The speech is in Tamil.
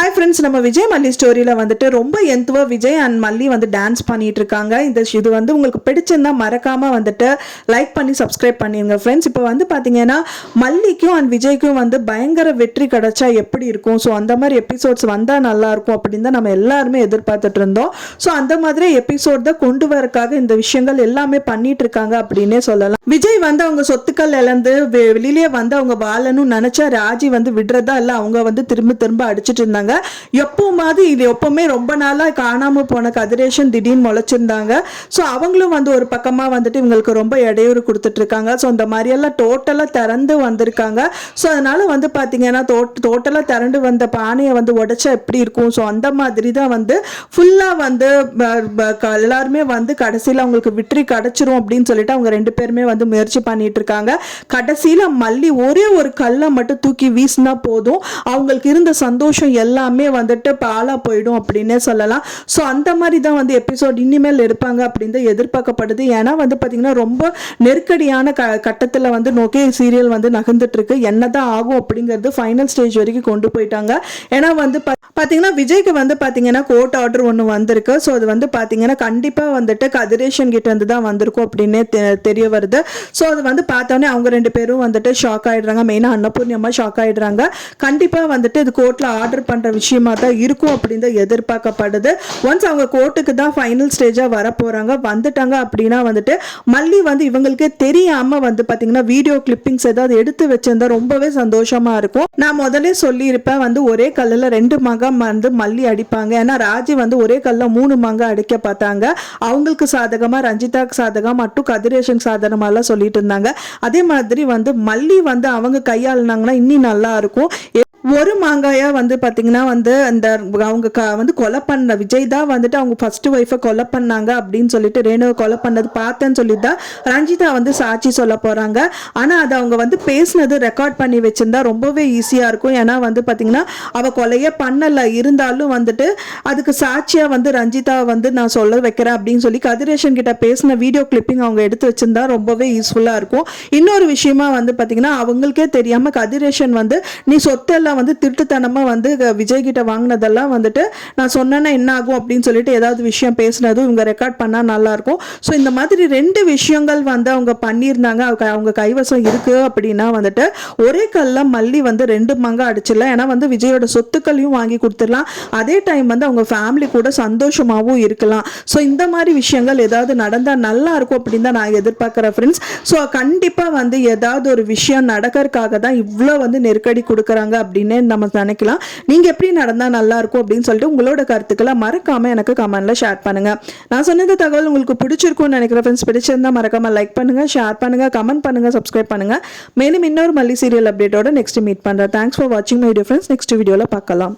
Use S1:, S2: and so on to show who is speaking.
S1: ஹாய் ஃப்ரெண்ட்ஸ், நம்ம விஜய் மல்லி ஸ்டோரியில் வந்துட்டு ரொம்ப எந்துவா விஜய் அண்ட் மல்லி வந்து டான்ஸ் பண்ணிட்டு இருக்காங்க. இது வந்து உங்களுக்கு பிடிச்சிருந்தா மறக்காம வந்துட்டு லைக் பண்ணி சப்ஸ்கிரைப் பண்ணிருங்க ஃப்ரெண்ட்ஸ். இப்போ வந்து பார்த்தீங்கன்னா மல்லிக்கும் அண்ட் விஜய்க்கும் வந்து பயங்கர வெற்றி கிடைச்சா எப்படி இருக்கும், ஸோ அந்த மாதிரி எபிசோட்ஸ் வந்தால் நல்லா இருக்கும் அப்படின்னு தான் நம்ம எல்லாருமே எதிர்பார்த்துட்டு இருந்தோம். ஸோ அந்த மாதிரி எபிசோட் தான் கொண்டு வரக்காக இந்த விஷயங்கள் எல்லாமே பண்ணிட்டு இருக்காங்க அப்படின்னே சொல்லலாம். விஜய் வந்து அவங்க சொத்துக்கள் இழந்து வெளியிலேயே வந்து அவங்க வாழணும்னு நினைச்சா ராஜி வந்து விடுறதா இல்லை, அவங்க வந்து திரும்ப திரும்ப அடிச்சிட்டு இருந்தாங்க. எப்பவுமாவது இது எப்பவுமே ரொம்ப நாளா காணாம போன கதிரேஷன் திடீர்னு முளைச்சிருந்தாங்க. ஸோ அவங்களும் வந்து ஒரு பக்கமா வந்துட்டு இவங்களுக்கு ரொம்ப இடையூறு கொடுத்துட்டு இருக்காங்க. ஸோ இந்த மாதிரி எல்லாம் டோட்டலா திறந்து வந்திருக்காங்க. ஸோ அதனால வந்து பாத்தீங்கன்னா டோட்டலா திரண்டு வந்த பானையை வந்து உடைச்சா எப்படி இருக்கும், ஸோ அந்த மாதிரி தான் வந்து ஃபுல்லா வந்து எல்லாருமே வந்து கடைசியில் அவங்களுக்கு வெற்றி கிடைச்சிரும் அப்படின்னு சொல்லிட்டு அவங்க ரெண்டு பேருமே வந்து முயற்சி பண்ணிட்டு இருக்காங்க. கடைசியில மல்லி ஒரே ஒரு கல்லை மட்டும் தூக்கி வீசினா போதும், அவங்களுக்கு இருந்த சந்தோஷம் எல்லாமே வந்துட்டு பாலா போயிடும் அப்படின்னே சொல்லலாம். ஸோ அந்த மாதிரி தான் வந்து எபிசோட் இனிமேல் எடுப்பாங்க அப்படின்னு எதிர்பார்க்கப்படுது. ஏன்னா வந்து பார்த்தீங்கன்னா ரொம்ப நெருக்கடியான கட்டத்தில் வந்து நோக்கி சீரியல் வந்து நகர்ந்துட்டு இருக்கு. என்னதான் ஆகும் அப்படிங்கிறது ஃபைனல் ஸ்டேஜ் வரைக்கும் கொண்டு போயிட்டாங்க. ஏன்னா வந்து பார்த்தீங்கன்னா விஜய்க்கு வந்து பார்த்தீங்கன்னா கோர்ட் ஆர்டர் ஒன்று வந்திருக்கு. ஸோ அது வந்து பார்த்தீங்கன்னா கண்டிப்பாக வந்துட்டு கதிரேஷன் கிட்ட இருந்து தான் வந்திருக்கும் அப்படின்னே தெரிய வருது. ஸோ அது வந்து பார்த்தோன்னே அவங்க ரெண்டு பேரும் வந்துட்டு ஷாக் ஆயிடுறாங்க. மெயினாக அன்னபூர்ணியம்மா ஷாக் ஆயிடுறாங்க. கண்டிப்பாக வந்துட்டு இது கோர்ட்டில் ஆர்டர் பண்ற விஷயமா தான் இருக்கும் அப்படின்னு எதிர்பார்க்கப்படுது. ஒன்ஸ் அவங்க கோர்ட்டுக்கு தான் ஃபைனல் ஸ்டேஜா வர போறாங்க, வந்துட்டாங்க அப்படின்னா வந்துட்டு மல்லி வந்து இவங்களுக்கே தெரியாம வந்து பாத்தீங்கன்னா வீடியோ கிளிப்பிங்ஸ் ஏதாவது எடுத்து வச்சிருந்தா ரொம்பவே சந்தோஷமா இருக்கும். நான் முதலே சொல்லி இருப்பேன் வந்து ஒரே கல்லுல 2 மகம் வந்து மல்லி அடிப்பாங்க. ஏன்னா ராஜி வந்து ஒரே கல்ல 3 மங்க அடிக்க பார்த்தாங்க. அவங்களுக்கு சாதகமா ரஞ்சிதாக்கு சாதகம் மட்டும் கதிரேஷன் சாதகமா எல்லாம் சொல்லிட்டு இருந்தாங்க. அதே மாதிரி வந்து மல்லி வந்து அவங்க கையாளுனாங்கன்னா இன்னும் நல்லா இருக்கும். ஒரு மாங்காயா வந்து பார்த்தீங்கன்னா வந்து அந்த அவங்க வந்து கொலை பண்ண விஜய் தான் வந்துட்டு அவங்க ஃபர்ஸ்ட் ஒய்ஃபை கொலை பண்ணாங்க அப்படின்னு சொல்லிட்டு ரேணுவை கொலை பண்ணது பார்த்தேன்னு சொல்லி தான் ரஞ்சிதா வந்து சாட்சி சொல்ல போகிறாங்க. ஆனால் அதை அவங்க வந்து பேசினது ரெக்கார்ட் பண்ணி வச்சிருந்தா ரொம்பவே ஈஸியாக இருக்கும். ஏன்னா வந்து பார்த்தீங்கன்னா அவள் கொலையே பண்ணலை, இருந்தாலும் வந்துட்டு அதுக்கு சாட்சியாக வந்து ரஞ்சிதா வந்து நான் சொல்ல வைக்கிறேன் அப்படின்னு சொல்லி கதிரேஷன் கிட்ட பேசின வீடியோ கிளிப்பிங் அவங்க எடுத்து வச்சிருந்தா ரொம்பவே யூஸ்ஃபுல்லாக இருக்கும். இன்னொரு விஷயமா வந்து பார்த்தீங்கன்னா அவங்களுக்கே தெரியாமல் கதிரேஷன் வந்து நீ சொத்தெல்லாம் வந்து திருட்டுத்தனமா வந்து விஜய் கிட்ட வாங்கினதெல்லாம் வந்துட்டு நான் சொன்னேன்னா என்ன ஆகும் அப்படின்னு சொல்லிட்டு ஏதாவது விஷயம் பேசினதும் இவங்க ரெக்கார்ட் பண்ணா நல்லா இருக்கும். ஸோ இந்த மாதிரி 2 விஷயங்கள் வந்து அவங்க பண்ணியிருந்தாங்க. அவங்க கைவசம் இருக்கு அப்படின்னா வந்துட்டு ஒரே கல்ல மல்லி வந்து 2 மங்க அடிச்சிடலாம். ஏன்னா வந்து விஜயோட சொத்துக்களையும் வாங்கி கொடுத்துடலாம், அதே டைம் வந்து அவங்க ஃபேமிலி கூட சந்தோஷமாகவும் இருக்கலாம். ஸோ இந்த மாதிரி விஷயங்கள் ஏதாவது நடந்தால் நல்லா இருக்கும் அப்படின்னு தான் நான் எதிர்பார்க்குறேன் ஃப்ரெண்ட்ஸ். ஸோ கண்டிப்பாக வந்து ஏதாவது ஒரு விஷயம் நடக்கிறதுக்காக தான் இவ்வளோ வந்து நெருக்கடி கொடுக்குறாங்க அப்படின்னு நம்ம நினைக்கலாம். நீங்க எப்படி நடந்தா நல்லா இருக்கும் அப்படின்னு சொல்லிட்டு உங்களோட கருத்துக்களை மறக்காம எனக்கு கமெண்ட்ல ஷேர் பண்ணுங்க. நான் சொன்ன தகவல் உங்களுக்கு பிடிச்சிருக்கும்னு நினைக்கிறேன் ஃப்ரெண்ட்ஸ். பிடிச்சிருந்தா மறக்காம லைக் பண்ணுங்க, ஷேர் பண்ணுங்க, கமெண்ட் பண்ணுங்க, சப்ஸ்கிரைப் பண்ணுங்க. மேலும் இன்னொரு மல்லி சீரியல் அப்டேட்டோட நெக்ஸ்ட் மீட் பண்றேன். தேங்க்ஸ் ஃபார் வாட்சிங் மை வீடியோ ஃப்ரெண்ட்ஸ். நெக்ஸ்ட் வீடியோல பார்க்கலாம்.